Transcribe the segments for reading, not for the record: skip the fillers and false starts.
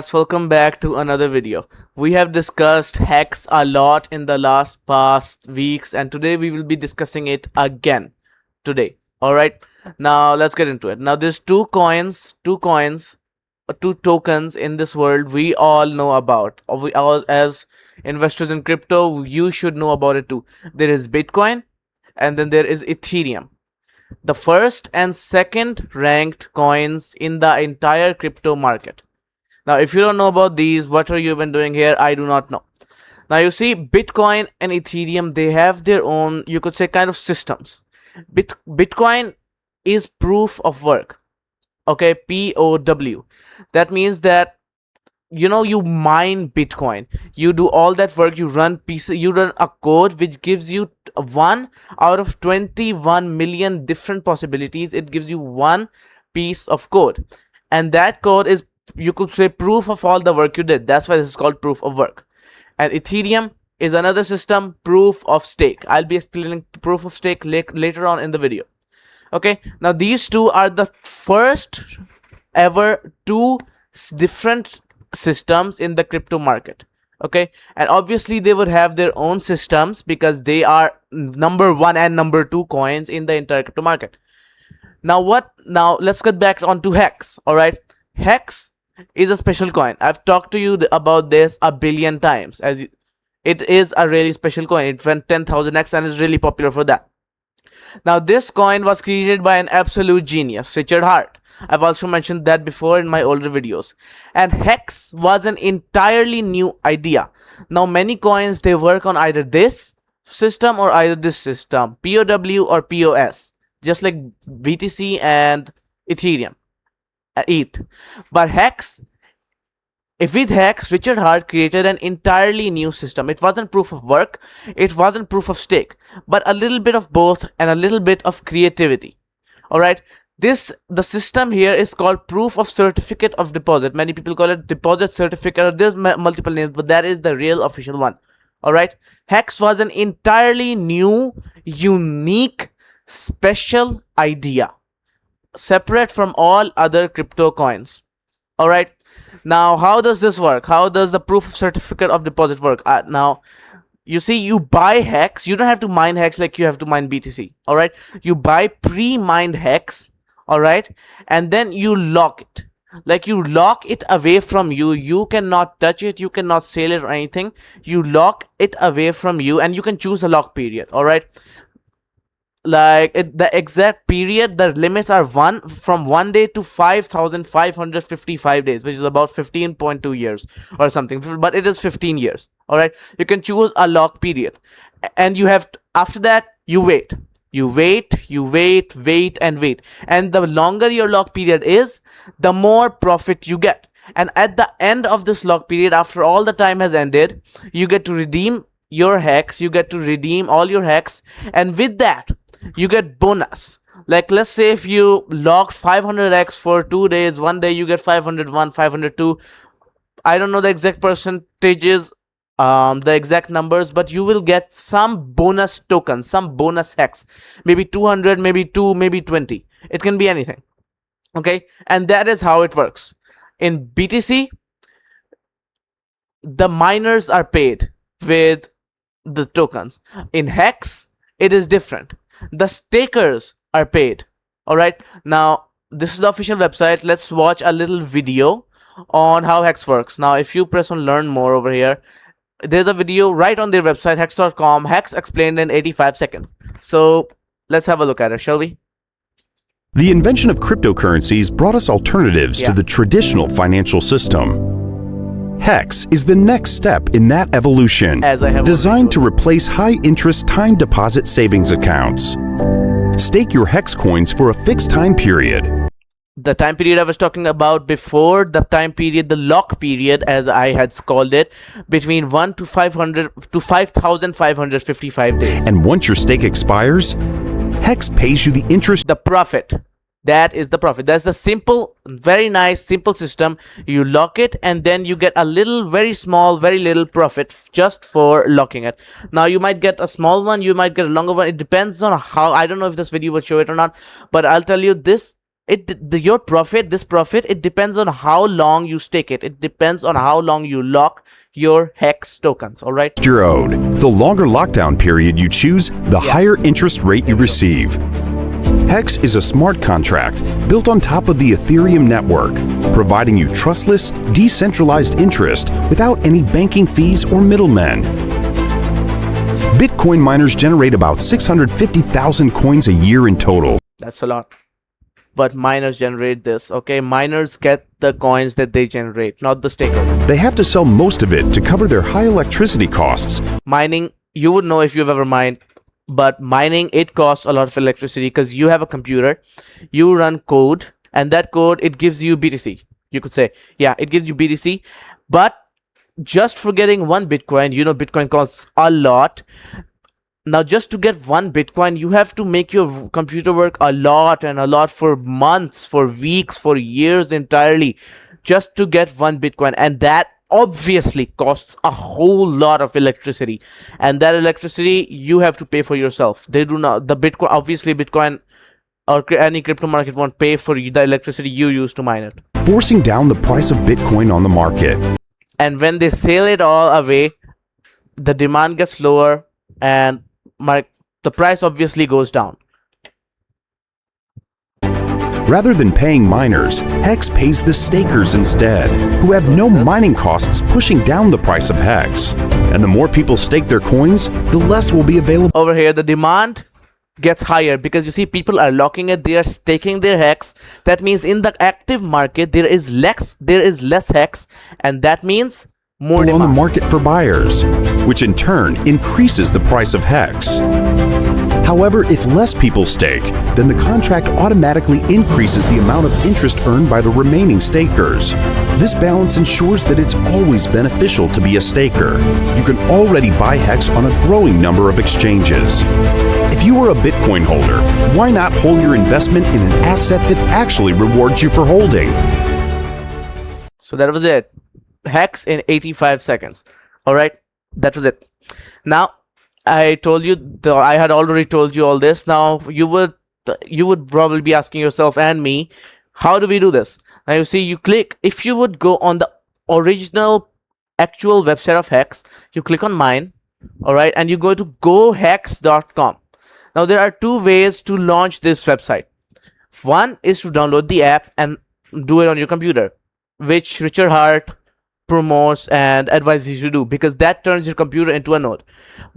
Welcome back to another video. We have discussed HEX a lot in the past weeks, and today we will be discussing it again today. Alright, now let's get into it. Now there's two tokens in this world we all know about. We all, as investors in crypto, you should know about it too. There is Bitcoin and then there is Ethereum, the first and second ranked coins in the entire crypto market. Now, if you don't know about these, what are you even doing here? I do not know. Now, you see, Bitcoin and Ethereum, they have their own, you could say, kind of systems. Bitcoin is proof of work. Okay, POW. That means that you mine Bitcoin, you do all that work, you run a code which gives you 1 out of 21 million different possibilities. It gives you one piece of code, and that code is, you could say, proof of all the work you did. That's why this is called proof of work. And Ethereum is another system, proof of stake. I'll be explaining proof of stake later on in the video. Okay, now these two are the first ever two different systems in the crypto market. Okay, and obviously they would have their own systems because they are number 1 and number 2 coins in the entire crypto market. Now let's get back onto HEX. All right, HEX is a special coin. I've talked to you about this a billion times. It is a really special coin. It went 10,000x and is really popular for that. Now this coin was created by an absolute genius, Richard Hart. I've also mentioned that before in my older videos. And HEX was an entirely new idea. Now many coins, they work on either this system or either this system, POW or POS, just like BTC and Ethereum, ETH. But with HEX, Richard Hart created an entirely new system. It wasn't proof of work, it wasn't proof of stake, but a little bit of both and a little bit of creativity. Alright, the system here is called proof of certificate of deposit. Many people call it deposit certificate, or there's multiple names, but that is the real official one. Alright, HEX was an entirely new, unique, special idea, separate from all other crypto coins. Alright, now how does this work? How does the proof of certificate of deposit work? Now you see, you buy HEX. You don't have to mine HEX like you have to mine BTC. Alright, you buy pre-mined HEX. Alright, and then you lock it. Like, you lock it away from you. You cannot touch it, you cannot sell it or anything. You lock it away from you, and you can choose a lock period. Alright, like the exact period, the limits are from 1 day to 5,555 days, which is about 15.2 years or something, but it is 15 years. All right, you can choose a lock period, and you have after that you wait, and the longer your lock period is, the more profit you get. And at the end of this lock period, after all the time has ended, you get to redeem your HEX, you get to redeem all your HEX, and with that you get bonus. Like, let's say if you locked 500x for 2 days, one day you get 501, 502. I don't know the exact percentages, the exact numbers, but you will get some bonus tokens, some bonus HEX, maybe 200, maybe 2, maybe 20. It can be anything. Okay, and that is how it works. In BTC, the miners are paid with the tokens. In HEX, it is different. The stakers are paid. Alright, now this is the official website. Let's watch a little video on how HEX works. Now if you press on learn more over here, there's a video right on their website, hex.com, HEX explained in 85 seconds. So let's have a look at it, shall we? The invention of cryptocurrencies brought us alternatives to the traditional financial system. HEX is the next step in that evolution, designed to replace high-interest time deposit savings accounts. Stake your HEX coins for a fixed time period. The time period I was talking about before, the time period, the lock period, as I had called it, between 1 to 500 to 5,555 days. And once your stake expires, HEX pays you the interest. The profit. That is the profit. That's the simple, very nice, simple system. You lock it, and then you get a little, very small, very little profit just for locking it. Now, you might get a small one, you might get a longer one. It depends on how, I don't know if this video will show it or not, but I'll tell you this your profit, this profit, it depends on how long you stake it. It depends on how long you lock your HEX tokens. All right. You're owed. The longer lockdown period you choose, the higher interest rate you receive. HEX is a smart contract built on top of the Ethereum network, providing you trustless, decentralized interest without any banking fees or middlemen. Bitcoin miners generate about 650,000 coins a year in total. That's a lot. But miners generate this, okay? Miners get the coins that they generate, not the stakers. They have to sell most of it to cover their high electricity costs. Mining, you would know if you've ever mined, but mining, it costs a lot of electricity because you have a computer, you run code, and that code, it gives you BTC. You could say, yeah, it gives you BTC, but just for getting one Bitcoin, you know, Bitcoin costs a lot. Now, just to get one Bitcoin, you have to make your computer work a lot and a lot for months, for weeks, for years entirely, just to get one Bitcoin. And that obviously costs a whole lot of electricity. And that electricity, you have to pay for yourself. They do not, the Bitcoin, obviously Bitcoin or any crypto market won't pay for you the electricity you use to mine it, forcing down the price of Bitcoin on the market. And when they sell it all away, the demand gets lower and the price obviously goes down. Rather than paying miners, HEX pays the stakers instead, who have no mining costs pushing down the price of HEX. And the more people stake their coins, the less will be available. Over here, the demand gets higher because you see people are locking it, they are staking their HEX. That means in the active market there is less HEX, and that means more demand on the market for buyers, which in turn increases the price of HEX. However, if less people stake, then the contract automatically increases the amount of interest earned by the remaining stakers. This balance ensures that it's always beneficial to be a staker. You can already buy HEX on a growing number of exchanges. If you are a Bitcoin holder, why not hold your investment in an asset that actually rewards you for holding? So that was it. HEX in 85 seconds. All right, that was it. Now I told you, I had already told you all this. Now you would probably be asking yourself and me, how do we do this? Now you see, you click, if you would go on the original actual website of HEX, you click on mine, all right, and you go to gohex.com. Now there are two ways to launch this website. One is to download the app and do it on your computer, which Richard Hart promotes and advises you to do, because that turns your computer into a node.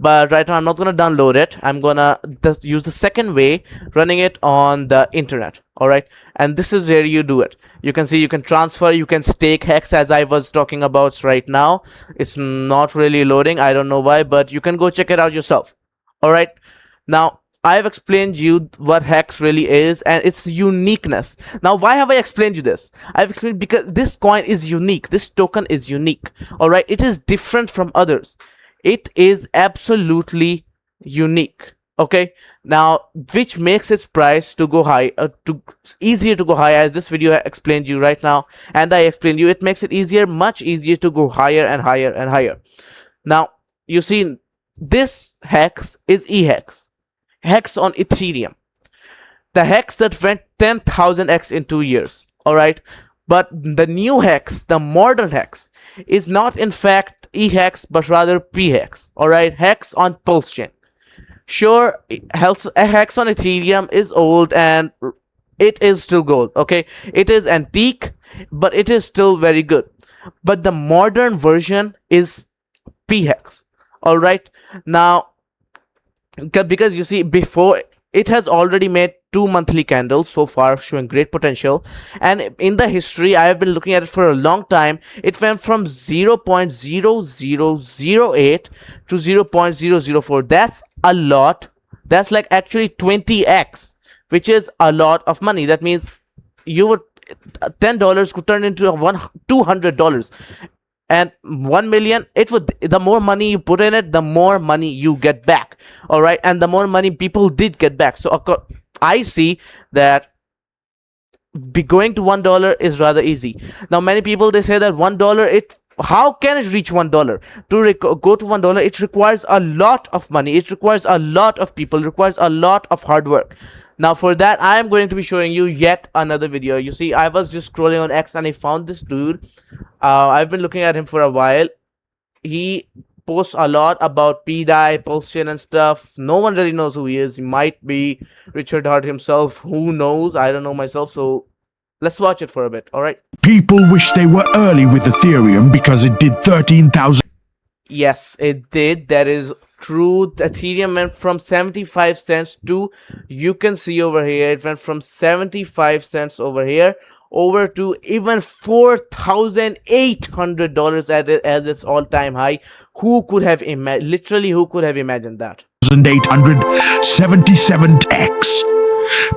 But right now I'm not going to download it. I'm gonna just use the second way, running it on the internet. All right, and this is where you do it. You can see you can transfer, you can stake HEX, as I was talking about right now. It's not really loading, I don't know why, but you can go check it out yourself. All right, now I've explained you what HEX really is and its uniqueness. Now, why have I explained you this? I've explained because this coin is unique. This token is unique. All right, it is different from others. It is absolutely unique. Okay, now which makes its price to go high, easier to go high, as this video explained you right now, and I explained you. It makes it easier, much easier to go higher and higher and higher. Now you see, this HEX is EHEX. HEX on Ethereum, the HEX that went 10,000x in 2 years. All right, but the new HEX, the modern HEX, is not in fact EHEX but rather PHEX. All right, HEX on Pulse chain. Sure, HEX on Ethereum is old and it is still gold. Okay, it is antique, but it is still very good. But the modern version is PHEX. All right, now, because you see, before, it has already made 2 monthly candles so far, showing great potential. And in the history, I have been looking at it for a long time. It went from 0.0008 to 0.004. That's a lot. That's like actually 20x, which is a lot of money. That means you would $10 could turn into $200. And 1 million, it would, the more money you put in it, the more money you get back. All right, and the more money people did get back. So I see that going to $1 is rather easy. Now many people, they say that $1, how can it reach $1? To go to $1, it requires a lot of money. It requires a lot of people. It requires a lot of hard work. Now for that, I am going to be showing you yet another video. You see, I was just scrolling on X and I found this dude. I've been looking at him for a while. He posts a lot about PDI, pulse chain and stuff. No one really knows who he is. He might be Richard Hart himself. Who knows? I don't know myself. So let's watch it for a bit. All right. People wish they were early with Ethereum because it did 13,000. Yes, it did. That is true. Ethereum went from 75 cents to, you can see over here, it went from 75 cents over here over to even $4,800 as its all-time high. Who could have imagined? Literally, who could have imagined that? 877x.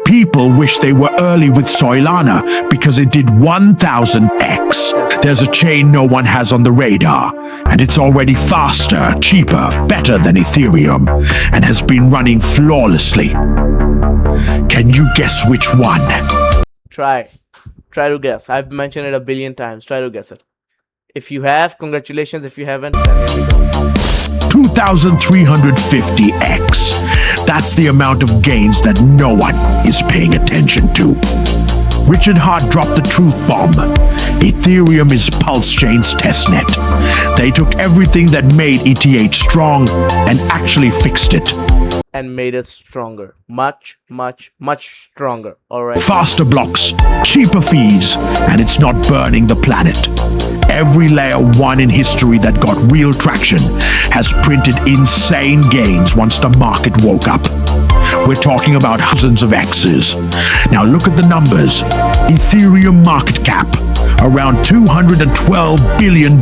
People wish they were early with Solana because it did 1000x. There's a chain no one has on the radar, and it's already faster, cheaper, better than Ethereum, and has been running flawlessly. Can you guess which one? Try to guess. I've mentioned it a billion times. Try to guess it. If you have, congratulations. If you haven't, then here we go. 2350x. That's the amount of gains that no one is paying attention to. Richard Hart dropped the truth bomb. Ethereum is Pulse Chain's testnet. They took everything that made ETH strong and actually fixed it. And made it stronger. Much stronger. Alright. Faster blocks, cheaper fees, and it's not burning the planet. Every layer 1 in history that got real traction has printed insane gains once the market woke up. We're talking about thousands of X's. Now look at the numbers. Ethereum market cap, around $212 billion.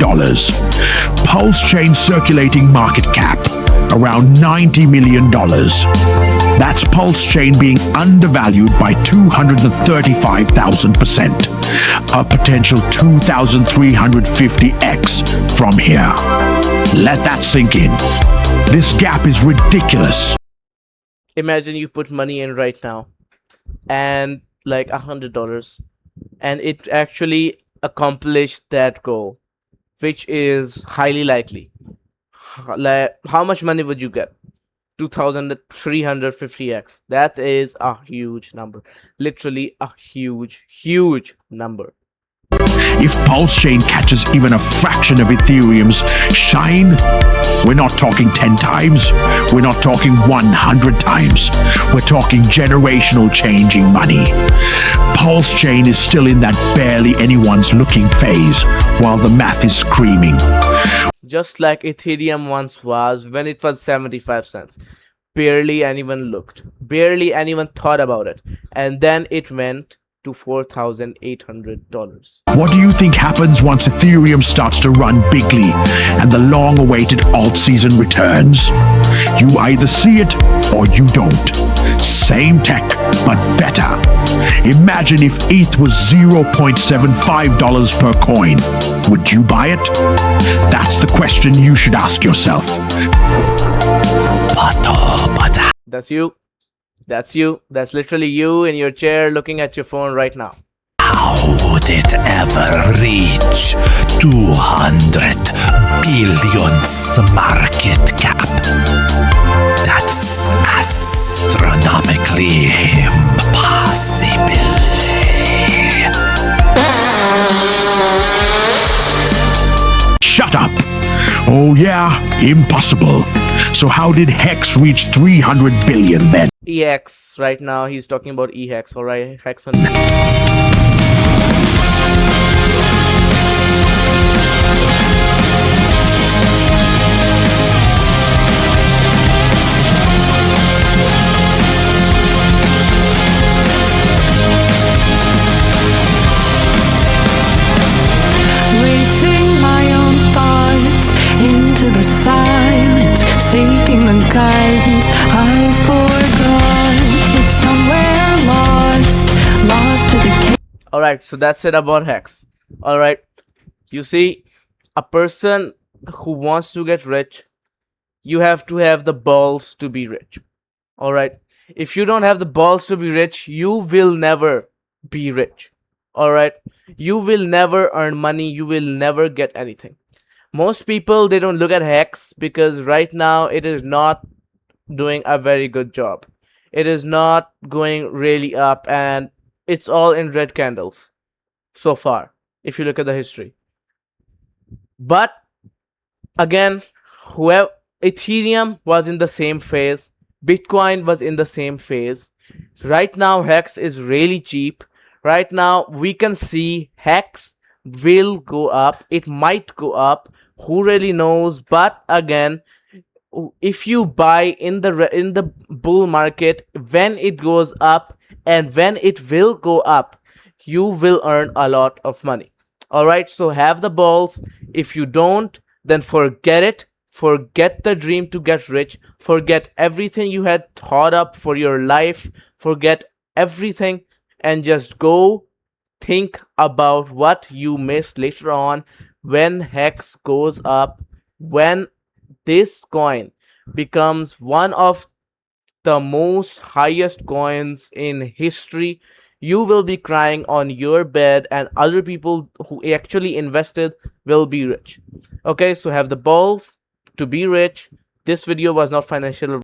Pulse Chain circulating market cap, around $90 million. That's Pulse Chain being undervalued by 235,000%. A potential 2,350x from here. Let that sink in. This gap is ridiculous. Imagine you put money in right now and like $100 and it actually accomplished that goal, which is highly likely. Like, how much money would you get? 2,350x. That is a huge number. Literally a huge number. If Pulse Chain catches even a fraction of Ethereum's shine, we're not talking 10 times, we're not talking 100 times, we're talking generational changing money. Pulse Chain is still in that barely anyone's looking phase, while the math is screaming. Just like Ethereum once was when it was 75 cents. Barely anyone looked. Barely anyone thought about it. And then it went to $4,800. What do you think happens once Ethereum starts to run bigly and the long-awaited alt season returns? You either see it or you don't. Same tech, but better. Imagine if ETH was $0.75 per coin. Would you buy it? That's the question you should ask yourself. That's you. That's you. That's literally you in your chair looking at your phone right now. How would it ever reach 200 billions market cap? That's astronomically impossible. Shut up! Oh yeah, impossible. So how did HEX reach 300 billion then? EX right now, he's talking about EHEX, alright? HEX on. Racing my own thoughts into the silence, seeking the guidance I forgot. It's somewhere lost to the Alright, so that's it about HEX. Alright, you see, a person who wants to get rich, you have to have the balls to be rich. Alright, if you don't have the balls to be rich, you will never be rich. Alright, you will never earn money, you will never get anything. Most people, they don't look at HEX because right now it is not doing a very good job. It is not going really up, and it's all in red candles so far if you look at the history. But again, whoever, Ethereum was in the same phase, Bitcoin was in the same phase. Right now HEX is really cheap. Right now we can see HEX will go up, it might go up, who really knows. But again, if you buy in the bull market, when it goes up and when it will go up, you will earn a lot of money. All right, so have the balls. If you don't, then forget it. Forget the dream to get rich. Forget everything you had thought up for your life. Forget everything and just go think about what you missed later on when HEX goes up, when this coin becomes one of the most highest coins in history. You will be crying on your bed, and other people who actually invested will be rich. Okay, so have the balls to be rich. This video was not financial